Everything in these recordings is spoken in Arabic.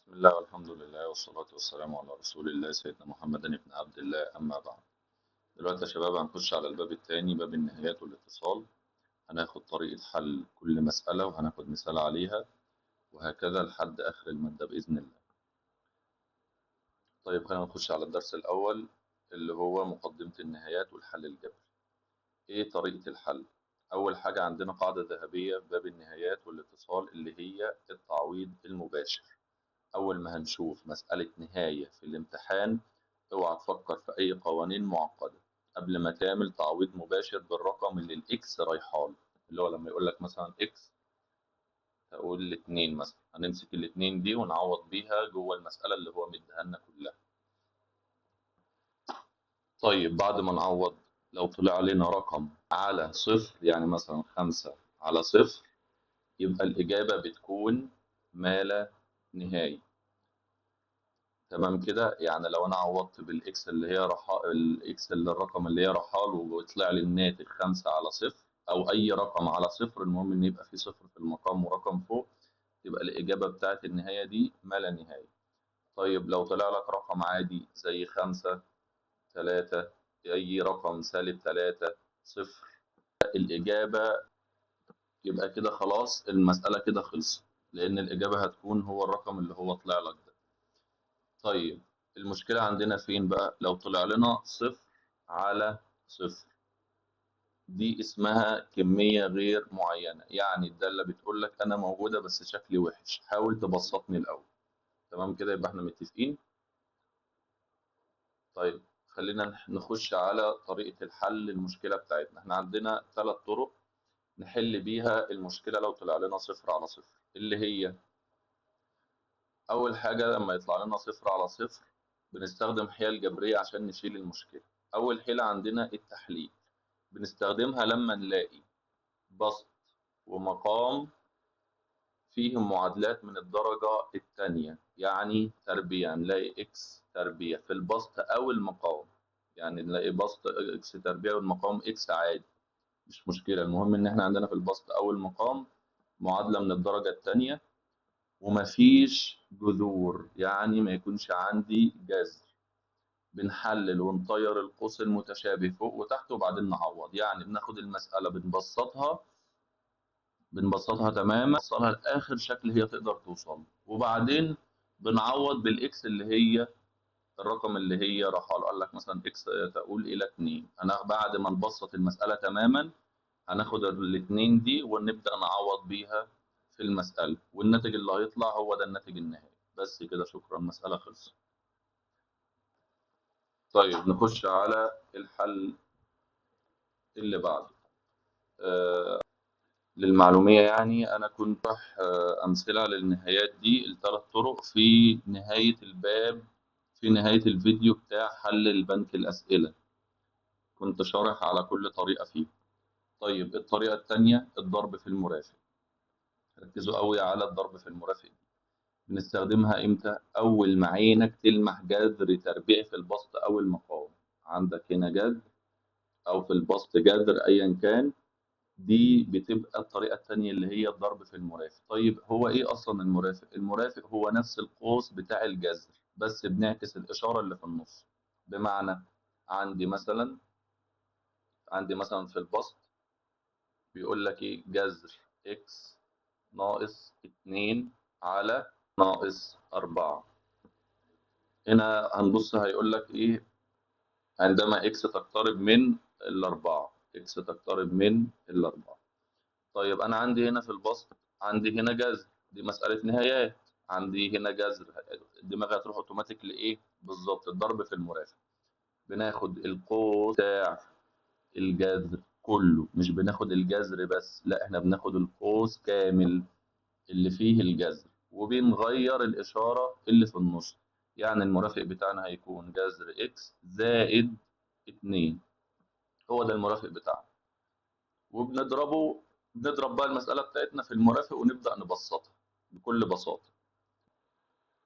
بسم الله والحمد لله والصلاة والسلام على رسول الله سيدنا محمد بن عبد الله أما بعد. دلوقتي يا شباب هنخش على الباب الثاني، باب النهايات والاتصال. هناخد طريقة حل كل مسألة وهناخد مثال عليها، وهكذا لحد آخر المادة بإذن الله. طيب خلينا نخش على الدرس الأول اللي هو مقدمة النهايات والحل الجبري. إيه طريقة الحل؟ أول حاجة عندنا قاعدة ذهبية في باب النهايات والاتصال اللي هي التعويض المباشر. أول ما هنشوف مسألة نهاية في الامتحان اوعى تفكر في أي قوانين معقدة قبل ما تعمل تعويض مباشر بالرقم اللي الإكس رايحاله، اللي هو لما يقول لك مثلا إكس هقول الاتنين مثلا، هنمسك الاتنين دي ونعوض بيها جوه المسألة اللي هو مديها لنا كلها. طيب بعد ما نعوض لو طلع لنا رقم على صفر، يعني مثلا 5/0، يبقى الإجابة بتكون ما لا نهاية. تمام كده، يعني لو انا عوضت بالاكس اللي هي الاكس اللي الرقم اللي هي رحاله ويطلع لي الناتج 5/0 او اي رقم على صفر، المهم ان يبقى في صفر في المقام ورقم فوق، يبقى الاجابه بتاعت النهايه دي ما لا نهايه. طيب لو طلع لك رقم عادي زي 5/3، اي رقم -3 0، الاجابه يبقى كده خلاص المساله كده خلصت، لان الاجابه هتكون هو الرقم اللي هو طلع لك ده. طيب المشكلة عندنا فين بقى؟ لو طلع لنا 0/0، دي اسمها كمية غير معينة، يعني الدالة بتقول لك أنا موجودة بس شكلي وحش، حاول تبسطني الأول. تمام كده، يبقى احنا متفقين. طيب خلينا نخش على طريقة الحل المشكلة بتاعتنا. احنا عندنا 3 طرق نحل بيها المشكلة لو طلع لنا 0/0، اللي هي أول حاجة لما يطلع لنا 0/0 بنستخدم حيل جبرية عشان نشيل المشكلة. أول حيلة عندنا التحليل، بنستخدمها لما نلاقي بسط ومقام فيهم معادلات من الدرجة الثانية، يعني تربيع، نلاقي إكس تربيع في البسط أو المقام، يعني نلاقي بسط إكس تربيع والمقام إكس عادي، مش مشكلة، المهم إن إحنا عندنا في البسط أو المقام معادلة من الدرجة الثانية ومفيش جذور، يعني ما يكونش عندي جذر. بنحلل ونطير القوس المتشابه فوق وتحت وبعدين نعوض، يعني بناخد المسألة بنبسطها تماما، نوصلها لآخر شكل هي تقدر توصل، وبعدين بنعوض بالإكس اللي هي الرقم اللي هي راح قال لك مثلا إكس تقول إلى 2. أنا بعد ما نبسط المسألة تماما هناخد الاتنين دي ونبدأ نعوض بيها في المسألة، والناتج اللي هيطلع هو ده الناتج النهائي. بس كده، شكرا، المسألة خلصت. طيب نخش على الحل اللي بعده. للمعلومية يعني أنا كنت بشرح أمثلة للنهايات دي ال3 طرق في نهاية الباب، في نهاية الفيديو بتاع حل البنك الأسئلة، كنت شارح على كل طريقة فيه. طيب الطريقة التانية الضرب في المرافق، ركزوا قوي على الضرب في المرافق. بنستخدمها إمتى؟ أول ما عينك تلمح جذر تربيع في البسط أو المقام، عندك هنا جذر أو في البسط جذر أيا كان، دي بتبقى الطريقة التانية اللي هي الضرب في المرافق. طيب هو ايه اصلا المرافق؟ المرافق هو نفس القوس بتاع الجذر بس بنعكس الاشارة اللي في النص. بمعنى عندي مثلا في البسط بيقول لك ايه؟ جذر x ناقص 2 على ناقص 4. هنا هنبص هيقول لك ايه؟ عندما x تقترب من الأربعة، x تقترب من الأربعة. طيب انا عندي هنا في البسط عندي هنا جذر، دي مسألة نهايات، عندي هنا جذر، دماغي هتروح اوتوماتيك لايه؟ بالظبط الضرب في المرافق. بناخد القوس بتاع الجذر كله، مش بناخد الجذر بس، لا احنا بناخد القوس كامل اللي فيه الجذر وبنغير الإشارة اللي في النص، يعني المرافق بتاعنا هيكون جذر x زائد 2، هو ده المرافق بتاعنا. بنضرب بقى المسألة بتاعتنا في المرافق ونبدأ نبسطها بكل بساطة.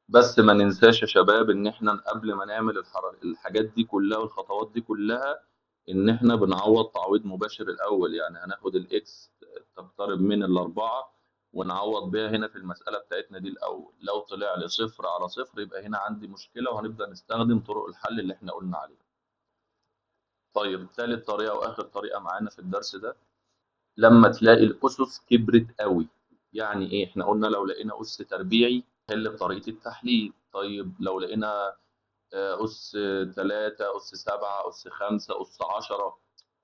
بس ما ننساش يا شباب ان احنا قبل ما نعمل الحاجات دي كلها والخطوات دي كلها، ان احنا بنعوض تعويض مباشر الاول، يعني هناخد الاكس تقترب من الاربعة ونعوض بيها هنا في المسألة بتاعتنا دي الأول. لو طلع لي صفر على صفر يبقى هنا عندي مشكلة، وهنبدأ نستخدم طرق الحل اللي احنا قلنا عليها. طيب تالت طريقة وآخر طريقة معانا في الدرس ده، لما تلاقي الأسس كبرت قوي. يعني إيه؟ احنا قلنا لو لقينا أس تربيعي حل بطريقة التحليل. طيب لو لقينا أس 3 أس 7 أس 5 أس 10،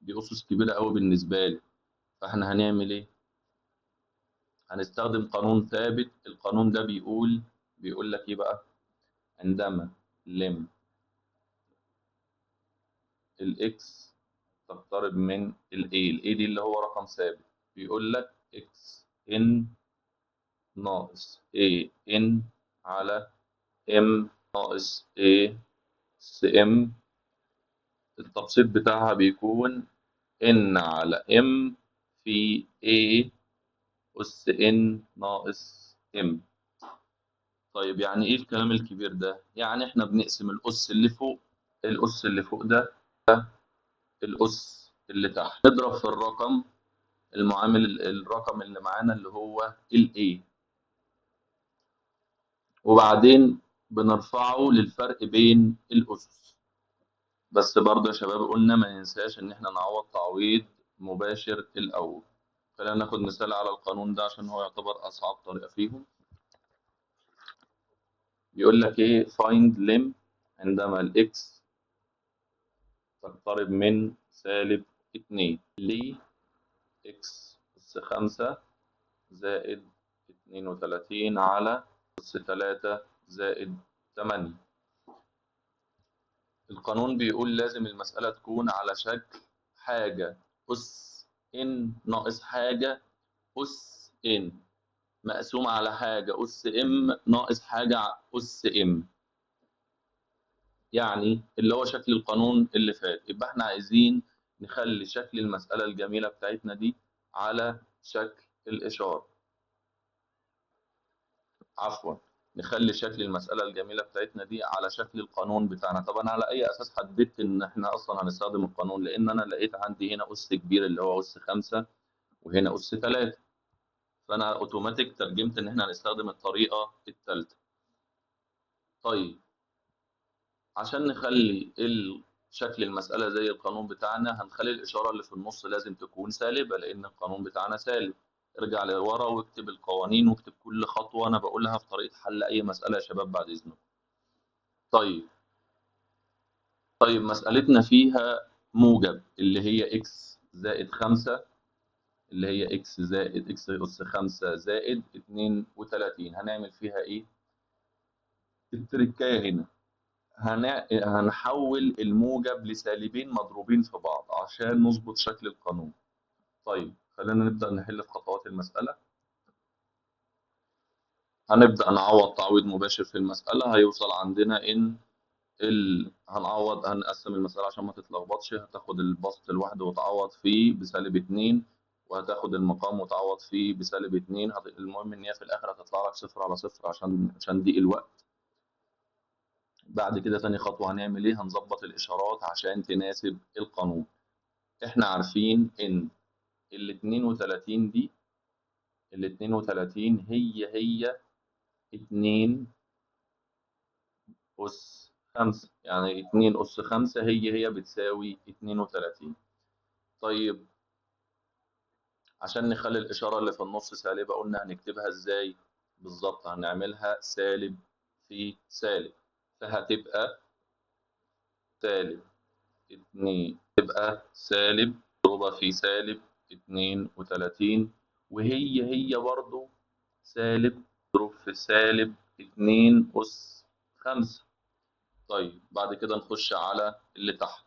دي أسس كبيرة قوي بالنسبة لي. فاحنا هنعمل إيه؟ هنستخدم قانون ثابت. القانون ده بيقول لك إيه بقى؟ عندما لم الإكس تقترب من الإيه دي اللي هو رقم ثابت، بيقول لك إكس إن ناقص إيه إن على إم ناقص إيه س إم. التبسيط بتاعها بيكون إن على إم في إيه أس إن ناقص إم. طيب يعني إيه الكلام الكبير ده؟ يعني إحنا بنقسم الأس اللي فوق، الأس اللي فوق ده الأس اللي تحت، نضرب في الرقم المعامل، الرقم اللي معانا اللي هو ال A، وبعدين بنرفعه للفرق بين الأسس. بس برضه يا شباب قلنا ما ننساش إن إحنا نعوض تعويض مباشر الأول. خلينا ناخد مثال على القانون ده عشان هو يعتبر أصعب طريقة فيهم. بيقول لك إيه؟ find lim عندما الإكس تقترب من -2 ل إكس أس 5 زائد 32 على أس 3 زائد 8. القانون بيقول لازم المسألة تكون على شكل حاجة أس إن ناقص حاجة أس إن مقسوم على حاجة أس إم ناقص حاجة أس إم، يعني اللي هو شكل القانون اللي فات. يبقى احنا عايزين نخلي شكل المسألة الجميلة بتاعتنا دي على شكل الإشارة. عفوا، نخلي شكل المسألة الجميلة بتاعتنا دي على شكل القانون بتاعنا. طب أنا على أي أساس حددت إن إحنا أصلا هنستخدم القانون؟ لأن أنا لقيت عندي هنا أس كبير اللي هو أس 5 وهنا أس 3، فأنا أوتوماتيك ترجمت إن إحنا هنستخدم الطريقة الثالثة. طيب عشان نخلي شكل المسألة زي القانون بتاعنا، هنخلي الإشارة اللي في النص لازم تكون سالبة لأن القانون بتاعنا سالب. ارجع لورا واكتب القوانين واكتب كل خطوة أنا بقولها في طريقة حل أي مسألة يا شباب بعد إذنكم. طيب مسألتنا فيها موجب اللي هي إكس زائد 5، اللي هي إكس زائد إكس أس 5 زائد 32. هنعمل فيها إيه؟ التركاية هنا هنحول الموجب لسالبين مضروبين في بعض عشان نظبط شكل القانون. طيب خلينا نبدأ نحل في خطوات المسألة. هنبدأ نعوض تعويض مباشر في المسألة. هيوصل عندنا إن هنعوض، هنقسم المسألة عشان ما تتلخبطش. هتاخد البسط لوحده وتعوض فيه ب-2، وهتاخد المقام وتعوض فيه ب-2. المهم إن هي في الآخر هتطلع لك صفر على صفر عشان ضيق الوقت. بعد كده تاني خطوة هنعمل إيه؟ هنظبط الإشارات عشان تناسب القانون. إحنا عارفين إن ال 32 دي، ال 32 هي 2 أس 5، يعني 2 أس 5 هي بتساوي 32. طيب عشان نخلي الإشارة اللي في النص سالبة قلنا هنكتبها إزاي؟ بالظبط هنعملها سالب في سالب، فهتبقى -2، تبقى سالب مضروبة في سالب 32، وهي برضو سالب مضروب في سالب 2 أس 5. طيب بعد كده نخش على اللي تحت.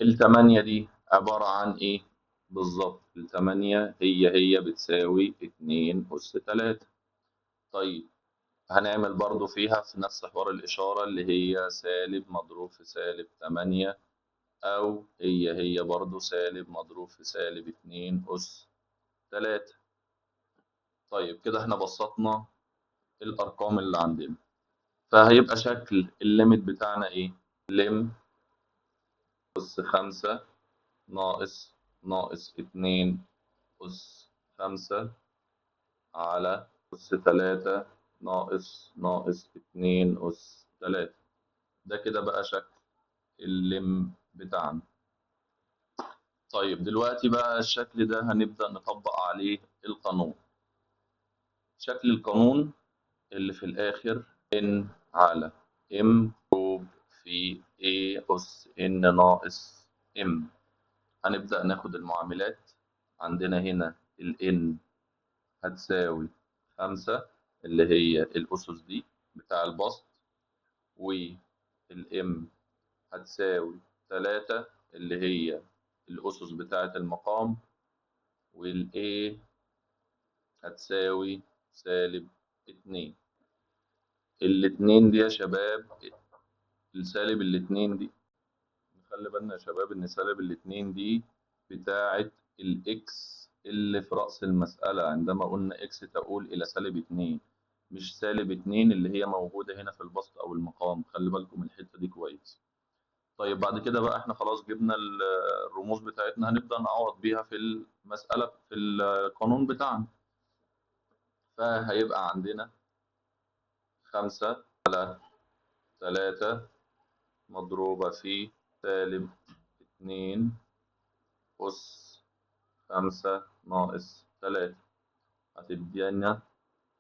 ال8 دي عبارة عن إيه؟ بالظبط ال8 هي بتساوي 2 أس 3. طيب هنعمل برضو فيها في نفس حوار الإشارة اللي هي سالب مضروب في سالب 8، أو هي برضو سالب مضروب في سالب 2 أس 3. طيب كده احنا بسطنا الأرقام اللي عندنا، فهيبقى شكل الليمت بتاعنا إيه؟ لم أس 5 ناقص 2 أس 5 على أس 3 ناقص 2 أس 3. ده كده بقى شكل اللم بتاعنا. طيب دلوقتي بقى الشكل ده هنبدأ نطبق عليه القانون. شكل القانون اللي في الآخر n على m في a أس n ناقص m. هنبدأ ناخد المعاملات. عندنا هنا ال n هتساوي 5 اللي هي الأسس دي بتاع البسط، وال m هتساوي 3 اللي هي الأسس بتاعة المقام، وال a هتساوي -2. الاتنين دي يا شباب، السالب الاتنين دي، نخلي بالنا يا شباب إن سالب الاتنين دي بتاعة الإكس اللي في رأس المسألة عندما قلنا إكس تؤول إلى -2، مش -2 اللي هي موجودة هنا في البسط أو المقام. خلي بالكم الحتة دي كويس. طيب بعد كده بقى إحنا خلاص جبنا الرموز بتاعتنا، هنبدأ نعوض بيها في المسألة في القانون بتاعنا. فهيبقى عندنا 5 على 3 مضروبة في -2 أس 5 ناقص 3، هتدينا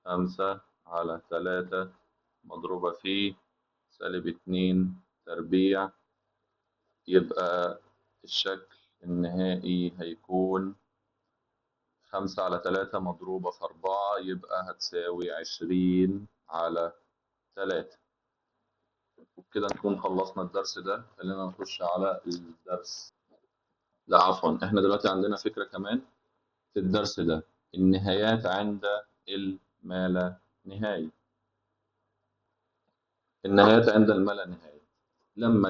5 على 3 مضروبة في -2 تربيع. يبقى الشكل النهائي هيكون 5 على 3 مضروبة في 4، يبقى هتساوي 20 على 3. وبكده نكون خلصنا الدرس ده. خلينا نخش على الدرس. لا عفوا، احنا دلوقتي عندنا فكرة كمان في الدرس ده، النهايات عند الما لا نهاية. النهايات عند الما لا نهاية لما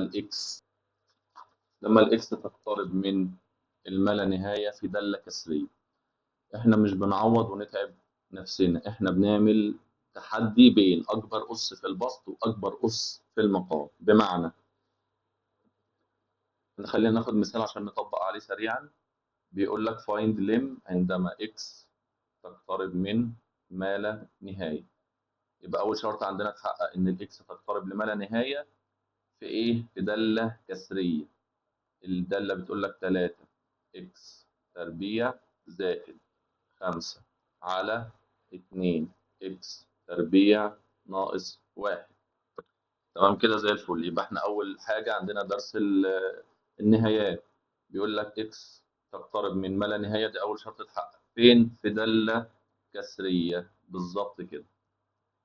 الاكس تقترب من الما لا نهاية في دالة كسرية. احنا مش بنعوض ونتعب نفسنا، احنا بنعمل تحدي بين اكبر اس في البسط واكبر اس في المقام. بمعنى، خلينا ناخد مثال عشان نطبق عليه سريعا. بيقول لك find lim عندما x تقترب من ما لا نهاية. يبقى أول شرط عندنا اتحقق إن الإكس تقترب لما لا نهاية في إيه؟ في دالة كسرية. الدالة بتقول لك 3 إكس تربيع زائد 5 على 2 إكس تربيع ناقص 1. تمام كده زي الفل. يبقى إحنا أول حاجة عندنا درس النهايات. بيقول لك إكس تقترب من ما لا نهاية، دي أول شرط اتحقق فين؟ في دالة كسرية بالظبط كده.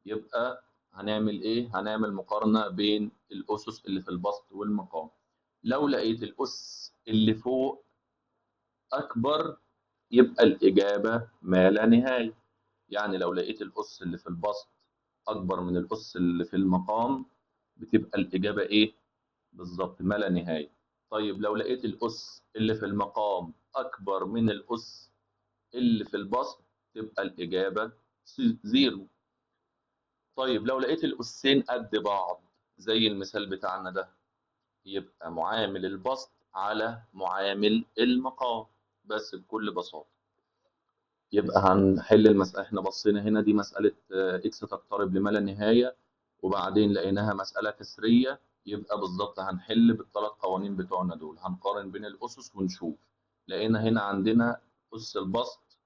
يبقى هنعمل ايه؟ هنعمل مقارنة بين الأسس اللي في البسط والمقام. لو لقيت الأس اللي فوق أكبر يبقى الإجابة ما لا نهاية. يعني لو لقيت الأس اللي في البسط أكبر من الأس اللي في المقام بتبقى الإجابة إيه؟ بالظبط ما لا نهاية. طيب لو لقيت الأس اللي في المقام أكبر من الأس اللي في البسط تبقى الإجابة 0. طيب لو لقيت الأسين قد بعض زي المثال بتاعنا ده يبقى معامل البسط على معامل المقام، بس بكل بساطة. يبقى هنحل المسألة. احنا بصينا هنا دي مسألة اكس تقترب لما لا نهاية، وبعدين لقيناها مسألة كسرية. يبقى بالظبط هنحل بالثلاث قوانين بتوعنا دول، هنقارن بين الأسس ونشوف. لقينا هنا عندنا أس البسط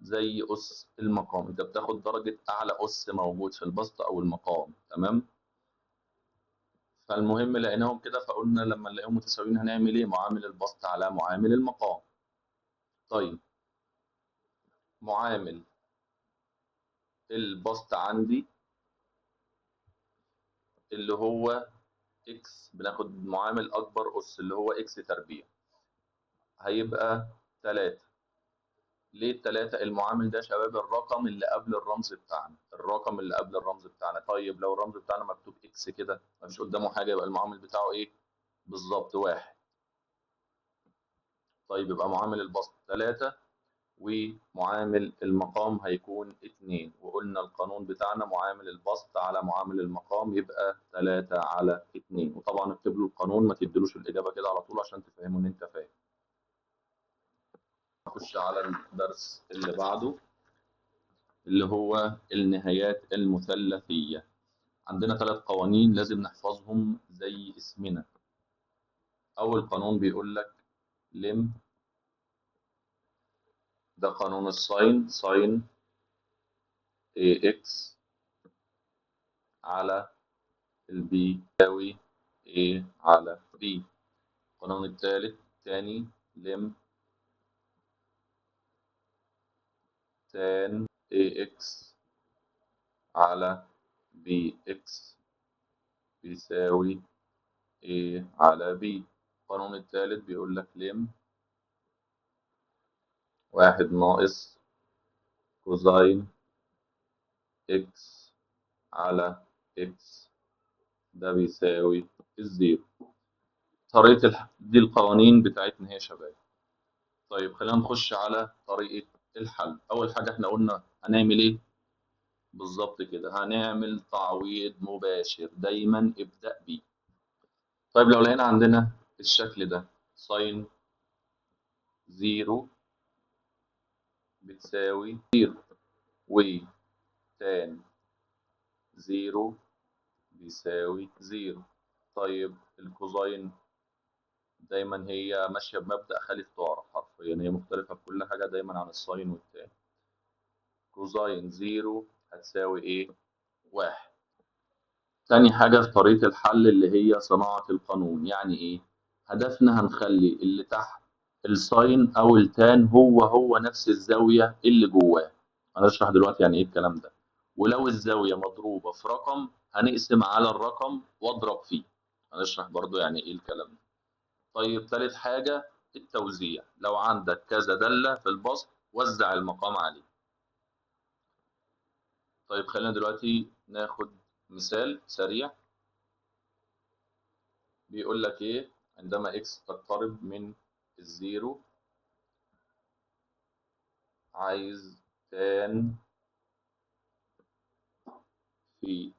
زي أس المقام، أنت بتاخد درجة أعلى أس موجود في البسط أو المقام. تمام. فالمهم لقيناهم كده، فقلنا لما نلاقيهم متساويين هنعمل إيه؟ معامل البسط على معامل المقام. طيب معامل البسط عندي اللي هو إكس، بناخد معامل أكبر أس اللي هو إكس تربيع، هيبقى 3. ليه التلاتة؟ المعامل ده يا شباب الرقم اللي قبل الرمز بتاعنا، الرقم اللي قبل الرمز بتاعنا. طيب لو الرمز بتاعنا مكتوب اكس كده مفيش قدامه حاجة، يبقى المعامل بتاعه ايه؟ بالظبط 1. طيب يبقى معامل البسط 3 ومعامل المقام هيكون 2. وقلنا القانون بتاعنا معامل البسط على معامل المقام يبقى 3 على 2. وطبعا اكتب له القانون، ما تديلوش الإجابة كده على طول عشان تفهموا إن أنت فاهم. نخش على الدرس اللي بعده. اللي هو النهايات المثلثية. عندنا 3 قوانين لازم نحفظهم زي اسمنا. أول قانون بيقول لك لم، ده قانون الساين، ساين AX على البي يساوي A على B. القانون الثالث تاني لم تان AX على BX بيساوي A على B. القانون الثالث بيقول لك لم 1 ناقص كوزاين X على X ده بيساوي الزيرو. دي القوانين بتاعتنا هي يا شباب. طيب خلينا نخش على طريقة الحل. أول حاجة احنا قلنا هنعمل إيه؟ بالظبط كده، هنعمل تعويض مباشر، دايما ابدأ بيه. طيب لو لقينا عندنا الشكل ده ساين زيرو بتساوي زيرو وتان زيرو بيساوي زيرو. طيب الكوزاين دايما هي ماشية بمبدأ خالف تعرف، حرفيا هي مختلفة في كل حاجة دايما عن الساين والتان. كوزاين زيرو هتساوي ايه؟ 1. تاني حاجة في طريقة الحل اللي هي صناعة القانون. يعني ايه؟ هدفنا هنخلي اللي تحت الساين او التان هو نفس الزاوية اللي جواه. هنشرح دلوقتي يعني ايه الكلام ده. ولو الزاوية مضروبة في رقم هنقسم على الرقم واضرب فيه. هنشرح برضو يعني ايه الكلام ده. طيب تالت حاجة التوزيع. لو عندك كذا دالة في البسط وزع المقام عليه. طيب خلينا دلوقتي ناخد مثال سريع. بيقول لك ايه؟ عندما اكس تقترب من الزيرو عايز تان في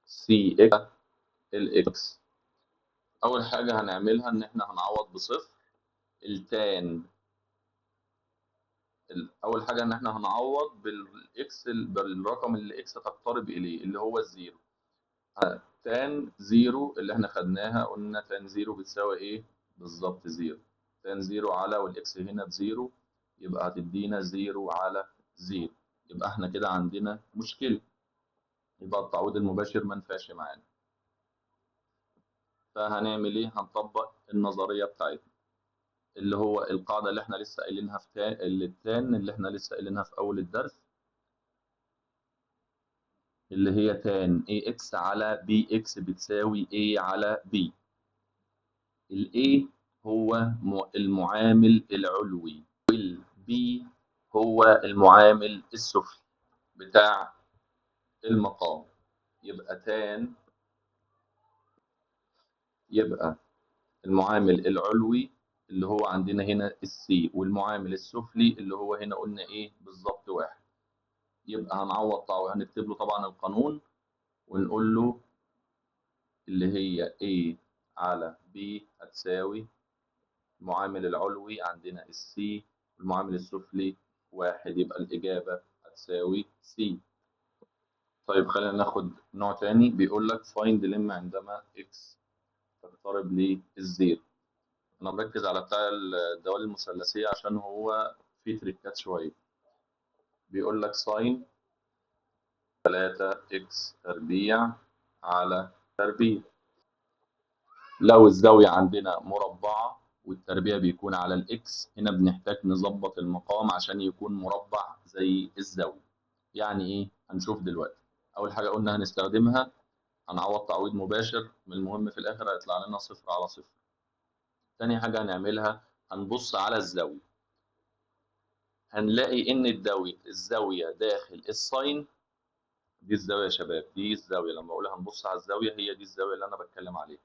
سي اكس الاكس. اول حاجة هنعملها ان احنا هنعوض بصفر التان. اول حاجة ان احنا هنعوض بالاكس، بالرقم اللي اكس تقترب اليه اللي هو الزيرو. تان زيرو اللي احنا خدناها قلنا تان زيرو بتساوي ايه؟ بالظبط زيرو. تان زيرو على والاكس هنا بزيرو يبقى هتدينا زيرو على زيرو. يبقى احنا كده عندنا مشكلة، يبقى التعويض المباشر ما نفعش معانا. فهنعمل ايه؟ هنطبق النظرية بتاعتنا اللي هو القاعدة اللي احنا لسه قايلينها في التان اللي احنا لسه قايلينها في أول الدرس، اللي هي تان اي اكس على بي اكس بتساوي اي على بي. الاي هو المعامل العلوي والبي هو المعامل السفلي بتاع المقام. يبقى المعامل العلوي اللي هو عندنا هنا السي، والمعامل السفلي اللي هو هنا قلنا ايه بالظبط؟ 1. يبقى هنكتب له طبعا القانون ونقول له اللي هي A على B هتساوي المعامل العلوي عندنا السي، المعامل السفلي 1. يبقى الإجابة هتساوي C. طيب خلينا ناخد نوع تاني. بيقول لك find لم عندما x تقترب للزيرو. أنا مركز على بتاع الدوال المثلثية عشان هو فيه تريكات شوية. بيقول لك ساين 3x تربيع على تربيع. لو الزاوية عندنا مربعة والتربيع بيكون على الإكس، هنا بنحتاج نظبط المقام عشان يكون مربع زي الزاوية. يعني إيه؟ هنشوف دلوقتي. أول حاجة قلنا هنستخدمها هنعوض تعويض مباشر، من المهم في الآخر هيطلع لنا صفر على صفر. تاني حاجة هنعملها هنبص على الزاوية. هنلاقي إن الزاوية داخل الساين دي الزاوية يا شباب، دي الزاوية. لما أقول هنبص على الزاوية هي دي الزاوية اللي أنا بتكلم عليها.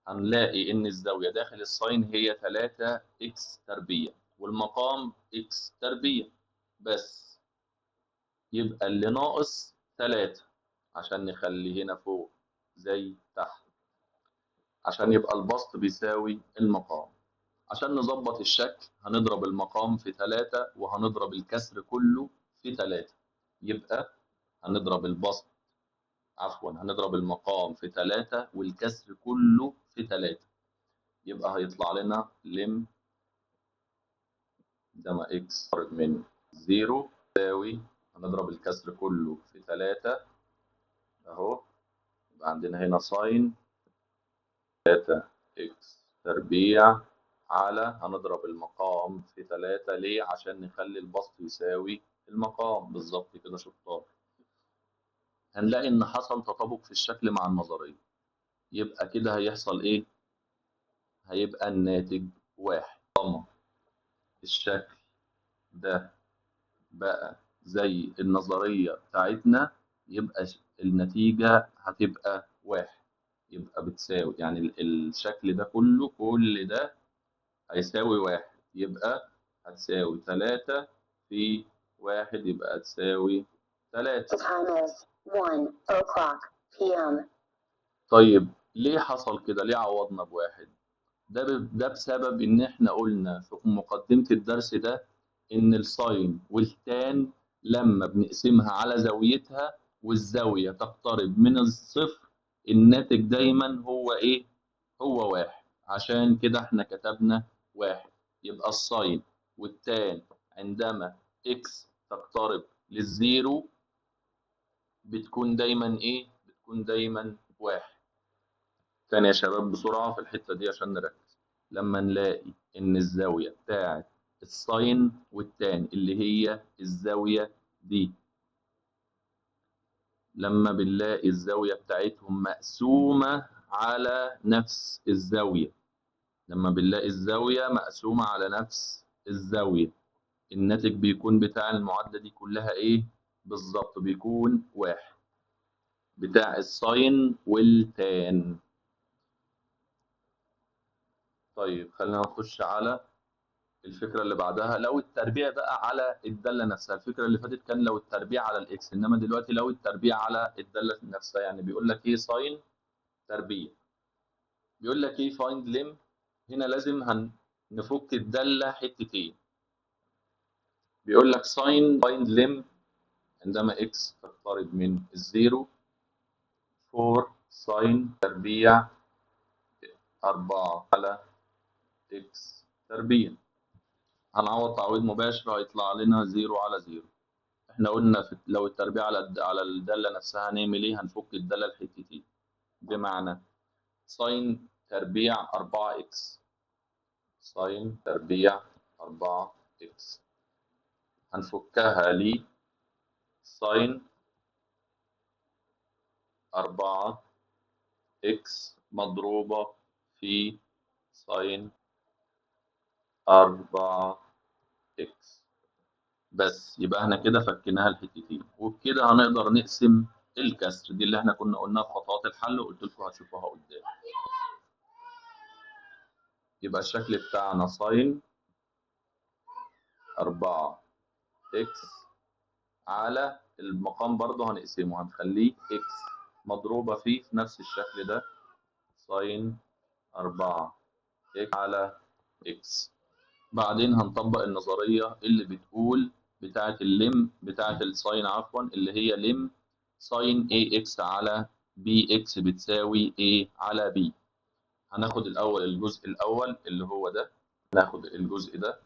هنلاقي إن الزاوية داخل الساين هي 3 إكس تربيع والمقام إكس تربيع بس. يبقى اللي ناقص 3 عشان نخلي هنا فوق زي تحت، عشان يبقى البسط بيساوي المقام. عشان نظبط الشكل هنضرب المقام في 3 وهنضرب الكسر كله في 3. يبقى هنضرب البسط، عفوا هنضرب المقام في 3 والكسر كله في 3. يبقى هيطلع لنا لم عندما x قرب من 0 تساوي، هنضرب الكسر كله في 3 اهو، يبقى عندنا هنا ساين 3x تربيع على، هنضرب المقام في 3 ليه؟ عشان نخلي البسط يساوي المقام بالظبط كده شطار. هنلاقي ان حصل تطابق في الشكل مع النظرية. يبقى كده هيحصل ايه؟ هيبقى الناتج 1. طالما الشكل ده بقى زي النظرية بتاعتنا يبقى النتيجة هتبقى 1. يبقى بتساوي يعني الشكل ده كله، كل ده هيساوي 1. يبقى هتساوي 3 في 1 يبقى هتساوي 3. طيب ليه حصل كده؟ ليه عوضنا بواحد؟ ده بسبب ان احنا قلنا في مقدمة الدرس ده ان الساين والتان لما بنقسمها على زاويتها والزاوية تقترب من الصفر الناتج دايما هو ايه؟ هو 1. عشان كده احنا كتبنا 1. يبقى الساين والتان عندما اكس تقترب للزيرو بتكون دايما ايه؟ بتكون دايما 1. تاني يا شباب بسرعة في الحتة دي عشان نركز. لما نلاقي إن الزاوية بتاعت الساين والتان اللي هي الزاوية دي، لما بنلاقي الزاوية بتاعتهم مقسومة على نفس الزاوية، لما بنلاقي الزاوية مقسومة على نفس الزاوية الناتج بيكون بتاع المعادلة دي كلها إيه؟ بالظبط بيكون 1 بتاع الساين والتان. طيب خلينا نخش على الفكرة اللي بعدها. لو التربيع بقى على الدالة نفسها، الفكرة اللي فاتت كان لو التربيع على الإكس، إنما دلوقتي لو التربيع على الدالة نفسها. يعني بيقول لك إيه؟ ساين تربيع. بيقول لك إيه؟ فايند لم. هنا لازم نفك الدالة حتتين. بيقول لك ساين فايند لم عندما إكس تقترب من الزيرو فور ساين تربيع 4 على إكس تربيع. هنعوض تعويض مباشر هيطلع لنا 0 على 0. احنا قلنا لو التربيع على الداله نفسها هنعمل ايه؟ هنفك الداله لحتتين. بمعنى ساين تربيع 4 اكس، ساين تربيع 4 اكس هنفكها ل ساين 4 اكس مضروبه في ساين 4 اكس. بس يبقى احنا كده فكيناها لحتتين، وبكده هنقدر نقسم الكسر دي اللي احنا كنا قلناها في خطوات الحل وقلت لكم هتشوفوها قدام. يبقى الشكل بتاعنا ساين 4 اكس على المقام برضه هنقسمه، هنخليه اكس مضروبة في نفس الشكل ده ساين 4 اكس على اكس. بعدين هنطبق النظرية اللي بتقول بتاعة اللم بتاعة الساين عفوا، اللي هي لم ساين اي اكس على بي اكس بتساوي ايه على بي. هناخد الأول الجزء الأول اللي هو ده، ناخد الجزء ده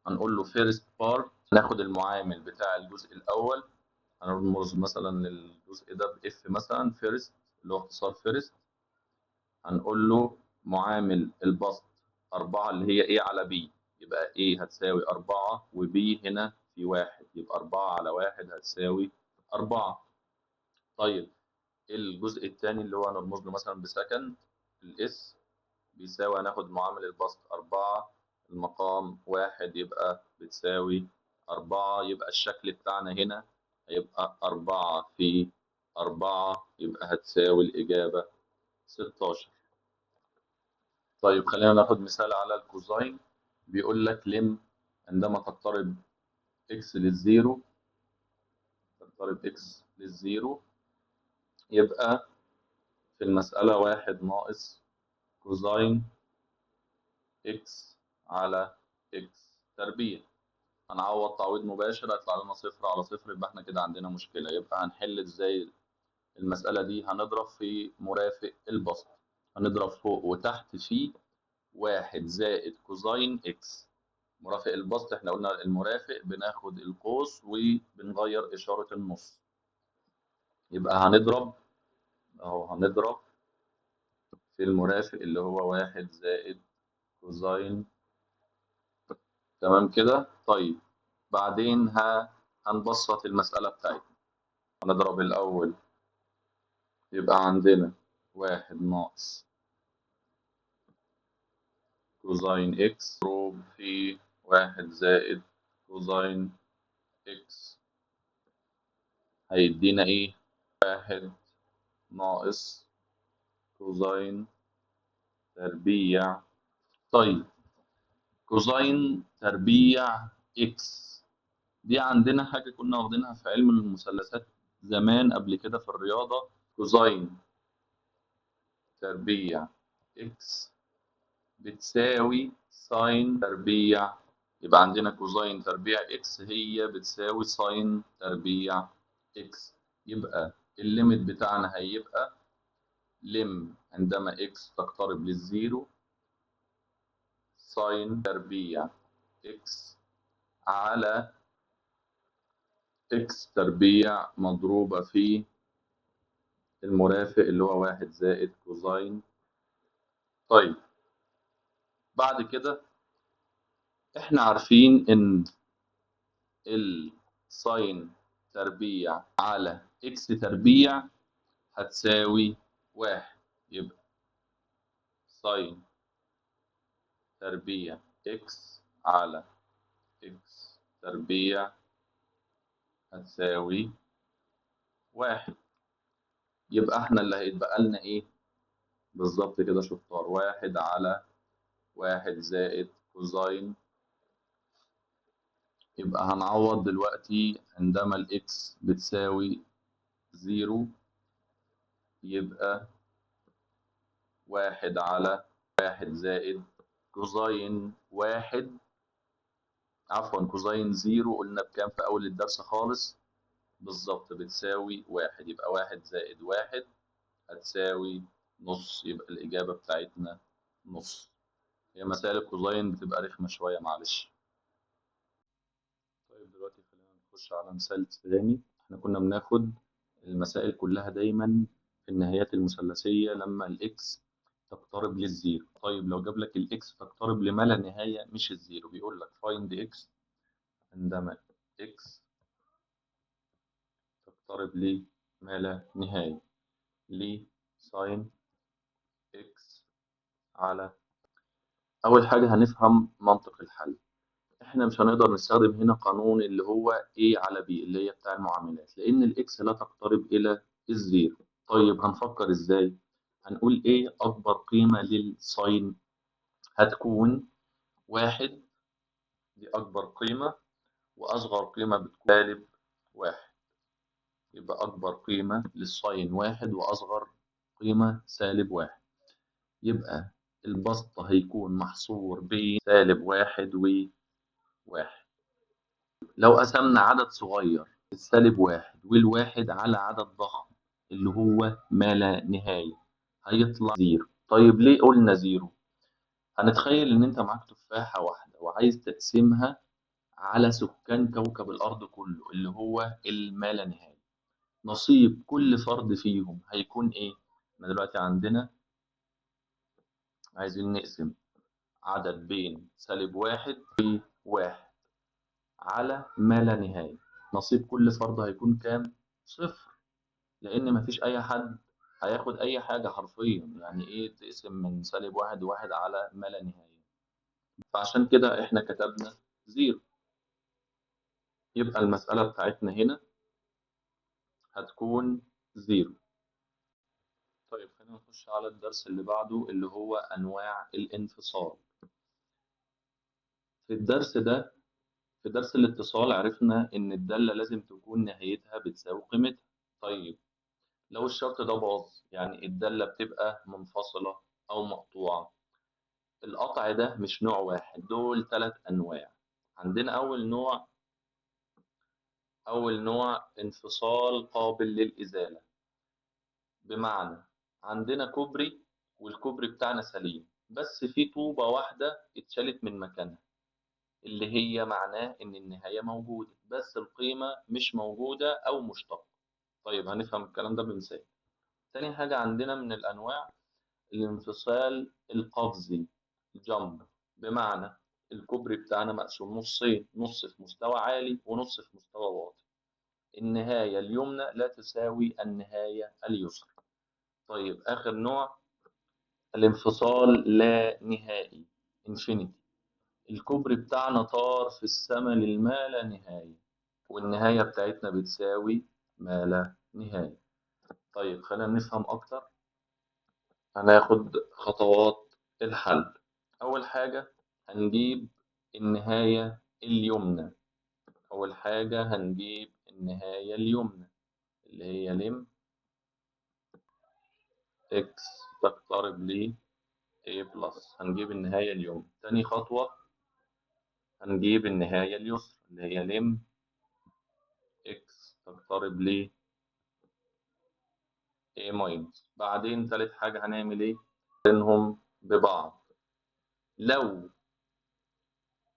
هنقول له فيرست بارت، ناخد المعامل بتاع الجزء الأول هنرمز مثلا للجزء ده باف مثلا فيرست اللي هو اختصار فيرست. هنقول له معامل البسط 4 اللي هي ايه على بي، يبقى ايه هتساوي 4 وبي هنا في 1 يبقى 4 على 1 هتساوي 4. طيب الجزء الثاني اللي هو هنرمز له مثلا بسكند الاس بيساوي، هناخد معامل البسط 4 المقام 1 يبقى بتساوي 4. يبقى الشكل بتاعنا هنا هيبقى 4 في 4 يبقى هتساوي الإجابة 16. طيب خلينا ناخد مثال على الكوزاين. بيقول لك لم عندما تقترب x للزيرو، تقترب x للزيرو يبقى في المسألة 1 ناقص كوزاين إكس على إكس تربيع. هنعوض تعويض مباشر هيطلع لنا صفر على صفر، يبقى احنا كده عندنا مشكلة. يبقى هنحل ازاي المسألة دي؟ هنضرب في مرافق البسط، هنضرب فوق وتحت في 1 زائد كوزين إكس. مرافق البسط احنا قلنا المرافق بناخد القوس وبنغير إشارة النص. يبقى هنضرب اهو، هنضرب في المرافق اللي هو 1 زائد كوزين. تمام كده. طيب بعدين هنبسط المسألة بتاعتنا. هنضرب الأول، يبقى عندنا 1 ناقص كوزين إكس مضروب في 1 زائد كوزين إكس، هيدينا إيه؟ 1 ناقص كوزين تربيع. طيب كوزين تربيع إكس دي عندنا حاجة كنا واخدينها في علم المثلثات زمان قبل كده في الرياضة. كوزين تربيع إكس بتساوي ساين تربيع. يبقى عندنا كوزين تربيع إكس هي بتساوي ساين تربيع إكس. يبقى الليميت بتاعنا هيبقى لم عندما إكس تقترب للزيرو ساين تربيع إكس على إكس تربيع مضروبة في المرافق اللي هو 1 زائد كوزين. طيب بعد كده احنا عارفين ان الساين تربيع على اكس تربيع هتساوي 1. يبقى ساين تربيع اكس على اكس تربيع هتساوي 1. يبقى احنا اللي هيتبقى لنا ايه بالظبط كده شطار؟ 1 على 1 زائد كوزين. يبقى هنعوض دلوقتي عندما الإكس بتساوي 0، يبقى 1 على 1 زائد كوزين 1، عفوا كوزين 0 قلنا بكام في أول الدرس خالص؟ بالظبط بتساوي 1. يبقى 1 زائد 1 هتساوي نص. يبقى الإجابة بتاعتنا نص. هي مسائل الكوزين بتبقى رخمة شوية معلش. طيب دلوقتي خلينا نخش على مثال تاني. احنا كنا بناخد المسائل كلها دايما في النهايات المثلثية لما الإكس تقترب للزيرو. طيب لو جاب لك الإكس تقترب لما لا نهاية مش الزيرو، بيقول لك find إكس عندما إكس تقترب لما لا نهاية لساين إكس على. أول حاجة هنفهم منطق الحل. احنا مش هنقدر نستخدم هنا قانون اللي هو A على B اللي هي بتاع المعاملات، لأن الإكس لا تقترب إلى الزيرو. طيب هنفكر إزاي؟ هنقول إيه أكبر قيمة للساين؟ هتكون 1، دي أكبر قيمة، وأصغر قيمة بتكون سالب 1. يبقى أكبر قيمة للساين 1 وأصغر قيمة سالب 1. يبقى البسط هيكون محصور بين سالب 1 و1. لو قسمنا عدد صغير السالب 1 والواحد على عدد ضخم اللي هو ما لا نهاية هيطلع 0. طيب ليه قلنا 0؟ هنتخيل إن أنت معاك تفاحة واحدة وعايز تقسمها على سكان كوكب الأرض كله اللي هو الما لا نهاية. نصيب كل فرد فيهم هيكون إيه؟ احنا دلوقتي عندنا عايزين نقسم عدد بين سالب 1 و1 على ما لا نهاية. نصيب كل فرد هيكون كام؟ 0، لأن مفيش أي حد هياخد أي حاجة حرفيا. يعني إيه تقسم من سالب 1 و1 على ما لا نهاية؟ فعشان كده إحنا كتبنا 0. يبقى المسألة بتاعتنا هنا هتكون 0. طيب خلينا نخش على الدرس اللي بعده اللي هو أنواع الانفصال. في الدرس ده، في درس الاتصال عرفنا إن الدالة لازم تكون نهايتها بتساوي قيمتها. طيب لو الشرط ده باظ يعني الدالة بتبقى منفصلة أو مقطوعة. القطع ده مش نوع واحد، دول 3 أنواع. عندنا أول نوع انفصال قابل للإزالة، بمعنى عندنا كوبري والكوبري بتاعنا سليم، بس في طوبة واحدة اتشالت من مكانها، اللي هي معناه إن النهاية موجودة بس القيمة مش موجودة أو مشتقة. طيب هنفهم الكلام ده بمثال. تاني حاجة عندنا من الأنواع الانفصال القفزي جامب، بمعنى الكوبري بتاعنا مقسوم نصين، نص في مستوى عالي ونص في مستوى واطي، النهاية اليمنى لا تساوي النهاية اليسرى. طيب آخر نوع الانفصال لا نهائي infinity، الكوبري بتاعنا طار في السماء للما لا نهاية، والنهاية بتاعتنا بتساوي ما لا نهاية. طيب خلينا نفهم أكتر، هناخد خطوات الحل. أول حاجة هنجيب النهاية اليمنى، أول حاجة هنجيب النهاية اليمنى اللي هي لم x تقترب ل a بلس، هنجيب النهاية اليمنى. تاني خطوة هنجيب النهاية اليسرى اللي هي لم x تقترب ل a ماينس. بعدين تالت حاجة هنعمل ايه؟ بينهم ببعض، لو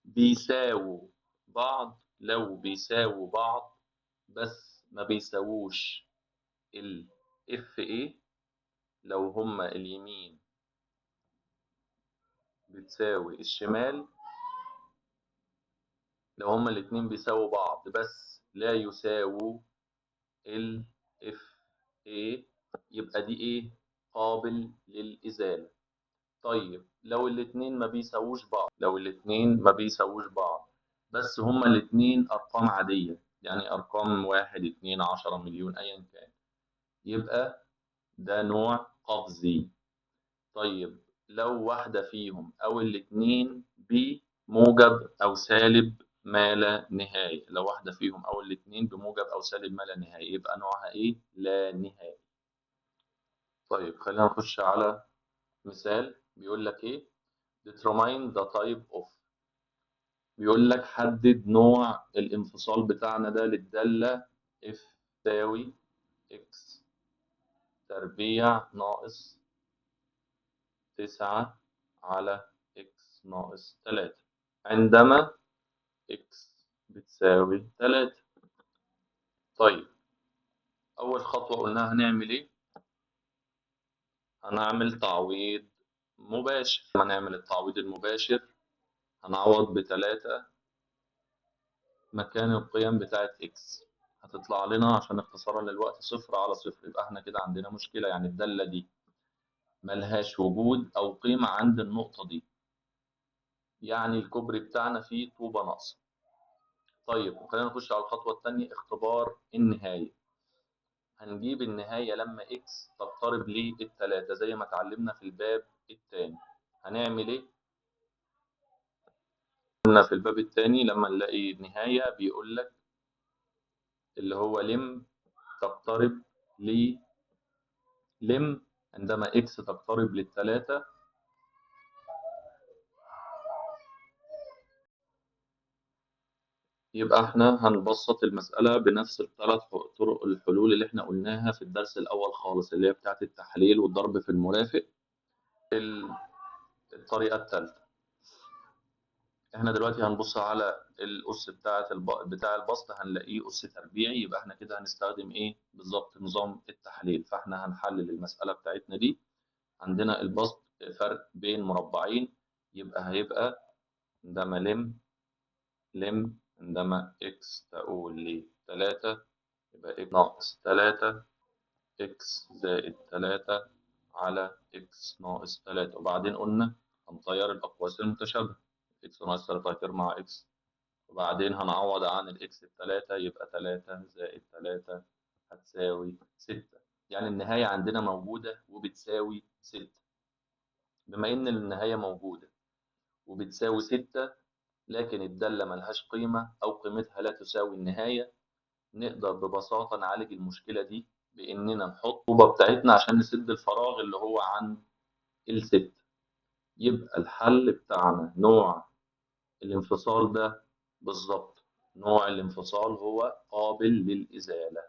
بيساووا بعض بس ما بيساووش ال FA، لو هما اليمين بتساوي الشمال، لو هما الاتنين بيساووا بعض بس لا يساووا ال FA، يبقى دي ايه؟ قابل للإزالة. طيب لو الاتنين ما بيساووش بعض بس هما الاتنين أرقام عادية، يعني أرقام 1 2 10 مليون أيا كان، يبقى ده نوع قفزي. طيب لو واحدة فيهم أو الاتنين بموجب أو سالب ما لا نهاية، لو واحدة فيهم أو الاتنين بموجب أو سالب ما لا نهاية، يبقى نوعها إيه؟ لا نهاية. طيب خلينا نخش على مثال. بيقول لك إيه؟ determine the type of، بيقول لك حدد نوع الانفصال بتاعنا ده للدالة f تساوي x تربيع ناقص 9 على x ناقص 3 عندما x بتساوي 3. طيب أول خطوة قلنا هنعمل إيه؟ هنعمل تعويض مباشر. لما نعمل التعويض المباشر هنعوض ب3 مكان القيم بتاعت x، هتطلع لنا عشان اختصارا للوقت 0 على 0. يبقى احنا كده عندنا مشكلة، يعني الدالة دي ملهاش وجود أو قيمة عند النقطة دي، يعني الكوبري بتاعنا فيه طوبة ناقصة. طيب خلينا نخش على الخطوة الثانية، اختبار النهاية. هنجيب النهاية لما x تقترب للتلاتة زي ما اتعلمنا في الباب الثاني. هنعمل ايه؟ قلنا في الباب الثاني لما نلاقي النهاية بيقول لك اللي هو لم تقترب لم عندما x تقترب للتلاتة، يبقى احنا هنبسط المسألة بنفس الثلاث طرق الحلول اللي احنا قلناها في الدرس الأول خالص، اللي هي بتاعت التحليل والضرب في المرافق. الطريقة الثالثة، احنا دلوقتي هنبص على الأس بتاع البسط، هنلاقيه أس تربيعي، يبقى احنا كده هنستخدم ايه بالظبط؟ نظام التحليل. فاحنا هنحلل المسألة بتاعتنا دي. عندنا البسط فرق بين مربعين، يبقى هيبقى عندما لم عندما x تقول ل3 يبقى x ناقص 3 x زائد 3 على x ناقص 3. وبعدين قلنا هنطير الأقواس المتشابهة، x ناقص 3 هيطير مع x، وبعدين هنعوض عن الإكس ب3، يبقى 3 زائد 3 هتساوي 6. يعني النهاية عندنا موجودة وبتساوي 6. بما إن النهاية موجودة وبتساوي 6 لكن الدالة ملهاش قيمة أو قيمتها لا تساوي النهاية، نقدر ببساطة نعالج المشكلة دي بإننا نحط الطوبة بتاعتنا عشان نسد الفراغ اللي هو عند ال6. يبقى الحل بتاعنا نوع الانفصال ده بالظبط، نوع الانفصال هو قابل للإزالة.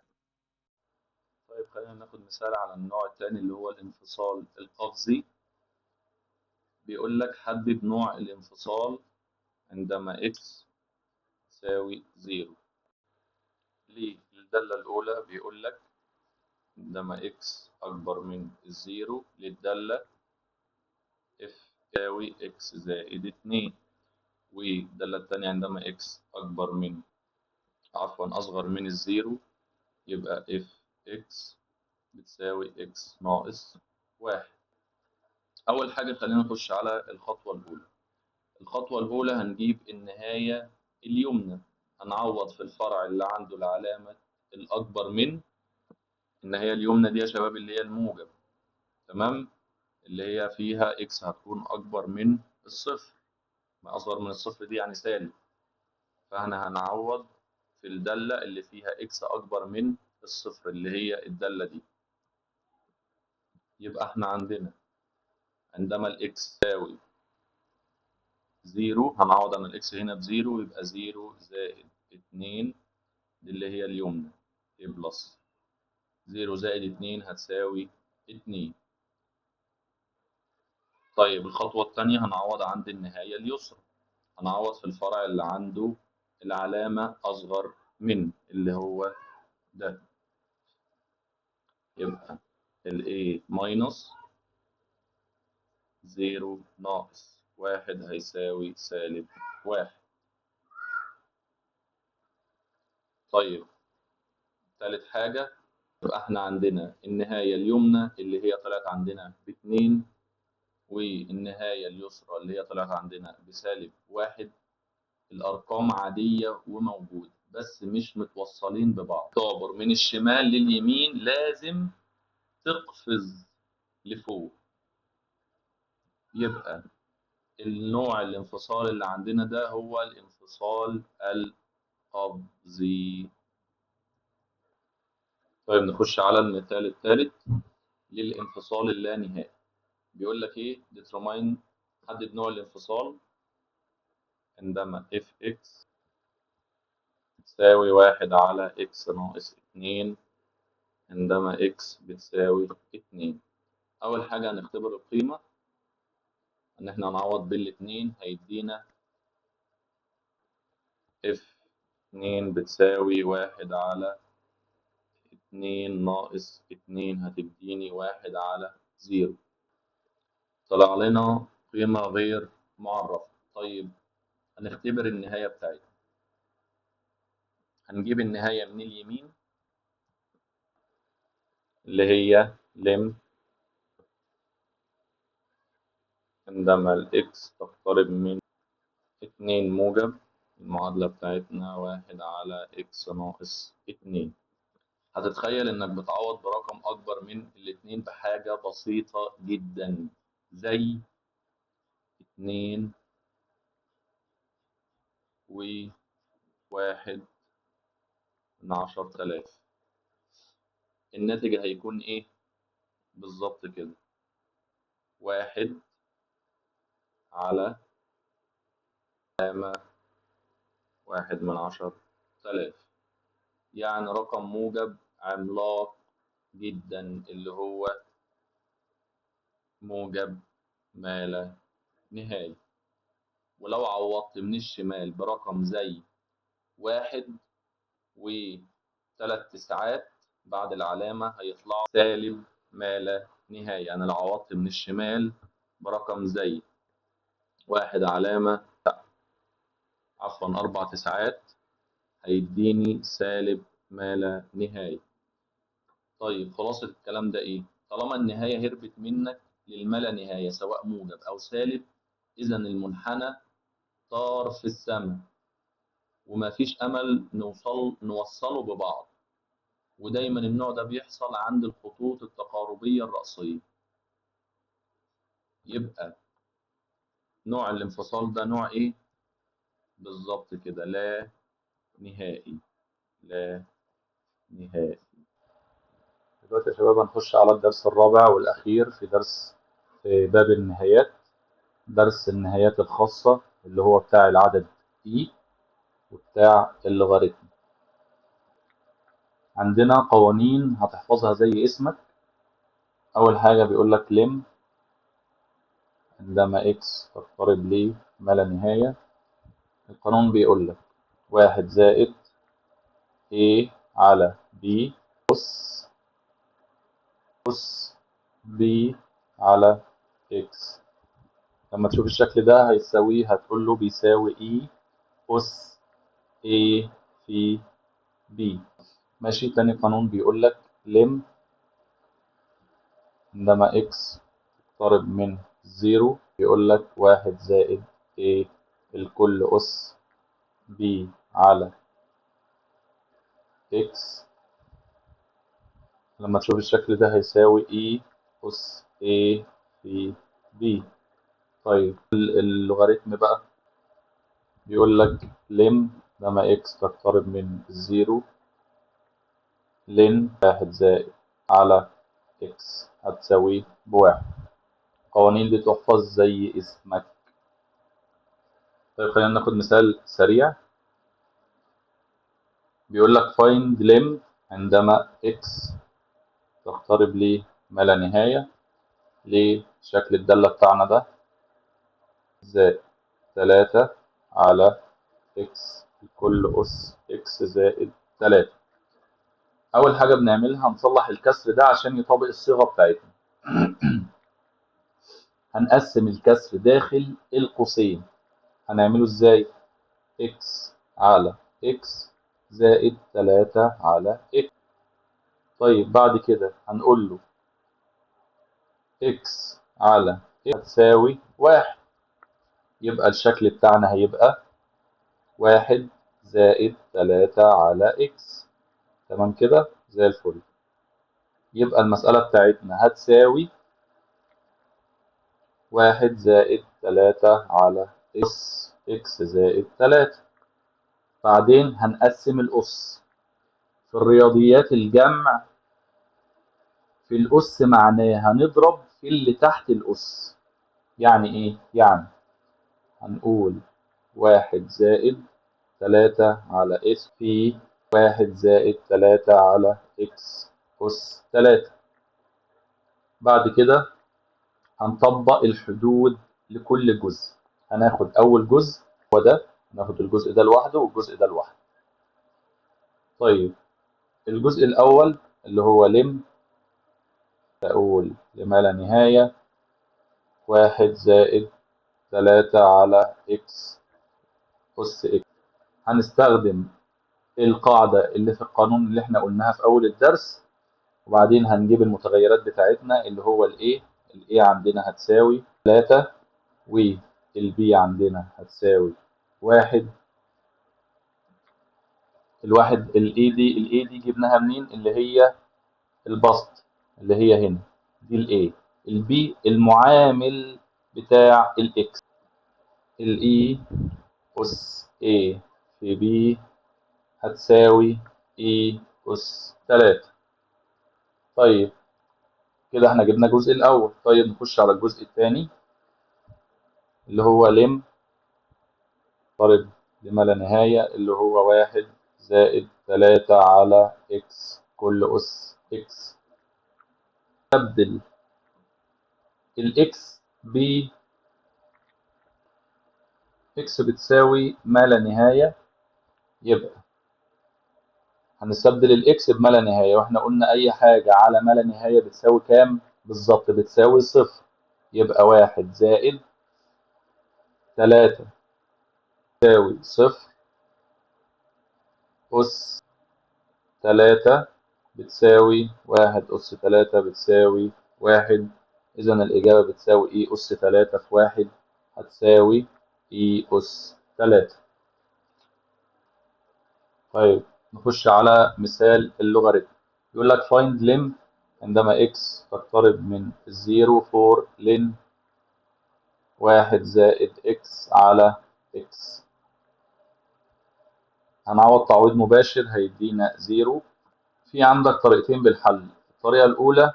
طيب خلينا ناخد مثال على النوع الثاني اللي هو الانفصال القفزي. بيقول لك حدد نوع الانفصال عندما x تساوي 0. ليه؟ الدالة الأولى بيقول لك عندما x أكبر من الزيرو، للدالة f تساوي x زائد 2. والدالة الثانية عندما x أصغر من الزيرو، يبقى f x بتساوي x ناقص 1. أول حاجة خلينا نخش على الخطوة الأولى. الخطوة الأولى هنجيب النهاية اليمنى، هنعوض في الفرع اللي عنده العلامة الأكبر من. النهاية اليمنى دي يا شباب اللي هي الموجب، تمام، اللي هي فيها x هتكون أكبر من الصفر. ما أصغر من الصفر دي يعني سالب، فاحنا هنعوض في الدالة اللي فيها x أكبر من الصفر اللي هي الدالة دي. يبقى احنا عندنا عندما الإكس تساوي 0 هنعوض عن الإكس هنا بزيرو، يبقى 0 زائد 2 دي اللي هي اليمنى a بلس 0 زائد 2 هتساوي 2. طيب الخطوة الثانية هنعوض عند النهاية اليسرى، هنعوض في الفرع اللي عنده العلامة أصغر من اللي هو ده. يبقى ال a ماينس 0 ناقص 1 هيساوي سالب 1. طيب ثالث حاجة، يبقى احنا عندنا النهاية اليمنى اللي هي طلعت عندنا ب2، والنهاية اليسرى اللي هي طلعت عندنا بسالب 1. الأرقام عادية وموجودة بس مش متوصلين ببعض. تعبر من الشمال لليمين لازم تقفز لفوق. يبقى النوع الانفصال اللي عندنا ده هو الانفصال القفزي. طيب نخش على المثال الثالث للانفصال اللانهائي. بيقول لك ايه؟ determine، حدد نوع الانفصال عندما fx تساوي 1 على x ناقص 2 عندما x بتساوي 2. أول حاجة هنختبر القيمة، إن إحنا هنعوض بالاتنين هيدينا f2 بتساوي 1 على 2 ناقص 2 هتديني 1 على 0. طلع لنا قيمة غير معرفة. طيب هنختبر النهاية بتاعتنا. هنجيب النهاية من اليمين اللي هي لم عندما الإكس تقترب من 2 موجب، المعادلة بتاعتنا 1 على إكس ناقص 2. هتتخيل إنك بتعوض برقم أكبر من الاتنين بحاجة بسيطة جدا، زي 2 و1 من 10,000. الناتج هيكون إيه؟ بالظبط كده 1 على 1 من 10,000، يعني رقم موجب عملاق جدا اللي هو موجب ما لا نهاية. ولو عوضت من الشمال برقم زي 1 و3 تسعات بعد العلامة هيطلع سالب ما لا نهاية. يعني لو عوضت من الشمال برقم زي 1 علامة 4 تسعات هيديني سالب ما لا نهاية. طيب خلاصة الكلام ده إيه؟ طالما النهاية هربت منك للما لا نهاية سواء موجب أو سالب، إذا المنحنى طار في السماء ومفيش أمل نوصله ببعض. ودايما النوع ده بيحصل عند الخطوط التقاربية الرأسية. يبقى نوع الانفصال ده نوع إيه؟ بالظبط كده لا نهائي. لا نهائي. دلوقتي يا شباب هنخش على الدرس الرابع والأخير في باب النهايات. درس النهايات الخاصة اللي هو بتاع العدد E وبتاع اللوغاريتم. عندنا قوانين هتحفظها زي اسمك. أول حاجة بيقول لك لم عندما x تقترب ل ما لا نهاية. القانون بيقول لك 1 زائد A على B أس B على x. لما تشوف الشكل ده هيساويه، هتقول له بيساوي E أس A في B. ماشي. تاني قانون بيقول لك لم عندما x تقترب من 0 بيقول لك 1 زائد A الكل أس B على x. لما تشوف الشكل ده هيساوي E أس A في B. طيب اللوغاريتم بقى بيقول لك لم لما x تقترب من 0 لن 1 زائد على x هتساوي ب1. القوانين دي تحفظ زي اسمك. طيب خلينا ناخد مثال سريع. بيقول لك find لم عندما x تقترب ل ما لا نهاية لشكل الدالة بتاعنا ده زائد 3 على x الكل أس x زائد 3. أول حاجة بنعملها نصلح الكسر ده عشان يطابق الصيغة بتاعتنا. هنقسم الكسر داخل القوسين. هنعمله ازاي؟ x على x زائد 3 على x. طيب بعد كده هنقول له x على x هتساوي 1. يبقى الشكل بتاعنا هيبقى 1 زائد 3 على x. تمام كده زي الفل. يبقى المسألة بتاعتنا هتساوي 1 زائد 3 على x زائد 3. بعدين هنقسم الأس. في الرياضيات الجمع في الأس معناه هنضرب في اللي تحت الأس. يعني إيه؟ يعني هنقول 1 زائد 3 على x في 1 زائد 3 على x أس 3. بعد كده هنطبق الحدود لكل جزء. هناخد أول جزء هو ده، هناخد الجزء ده لوحده والجزء ده لوحده. طيب الجزء الأول اللي هو لم تقول لما لا نهاية 1 زائد 3 على x أس x. هنستخدم القاعدة اللي في القانون اللي احنا قلناها في أول الدرس، وبعدين هنجيب المتغيرات بتاعتنا اللي هو ال A عندنا هتساوي 3 وال B عندنا هتساوي 1. الواحد ال A دي جبناها منين؟ اللي هي البسط اللي هي هنا دي ال A. ال B المعامل بتاع ال X. ال E أس A في B هتساوي E أس 3. طيب كده احنا جبنا الجزء الأول. طيب نخش على الجزء الثاني اللي هو لم طرد لما لا نهاية اللي هو 1 زائد 3 على x كل أس x. نبدل الx ب x بتساوي ما لا نهاية. يبقى هنستبدل الاكس بما لا نهاية، واحنا قلنا أي حاجة على ما لا نهاية بتساوي كام بالظبط؟ بتساوي صفر. يبقى 1 زائد 3 تساوي صفر أس 3 بتساوي 1 أس 3 بتساوي 1. إذا الإجابة بتساوي إي أس 3 في 1 هتساوي إي أس 3. طيب نخش على مثال اللوغاريتم. يقول لك find lim عندما x تقترب من 0 for ln 1 زائد x على x. هنعوض تعويض مباشر هيدينا 0. في عندك طريقتين بالحل. الطريقة الأولى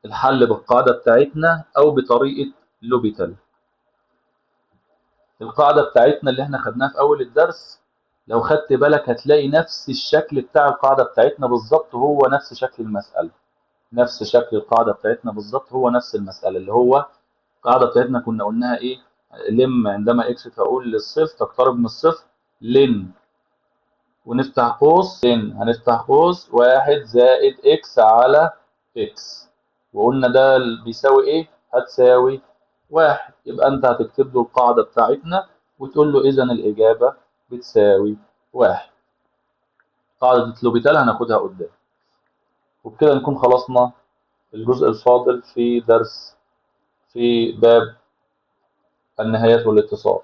الحل بالقاعدة بتاعتنا أو بطريقة لوبيتال. القاعدة بتاعتنا اللي احنا خدناها في أول الدرس، لو خدت بالك هتلاقي نفس الشكل بتاع القاعدة بتاعتنا بالظبط هو نفس شكل المسألة. نفس شكل القاعدة بتاعتنا بالظبط هو نفس المسألة، اللي هو القاعدة بتاعتنا كنا قلناها إيه؟ لم عندما إكس تقول للصفر تقترب من الصفر لن، ونفتح قوس لن هنفتح قوس واحد زائد إكس على إكس، وقلنا ده بيساوي إيه؟ هتساوي واحد. يبقى أنت هتكتب له القاعدة بتاعتنا وتقول له إذا الإجابة بتساوي واحد. قاعدة لوبيتال هناخدها قدام. وبكده نكون خلصنا الجزء الفاضل في درس في باب النهايات والاتصال.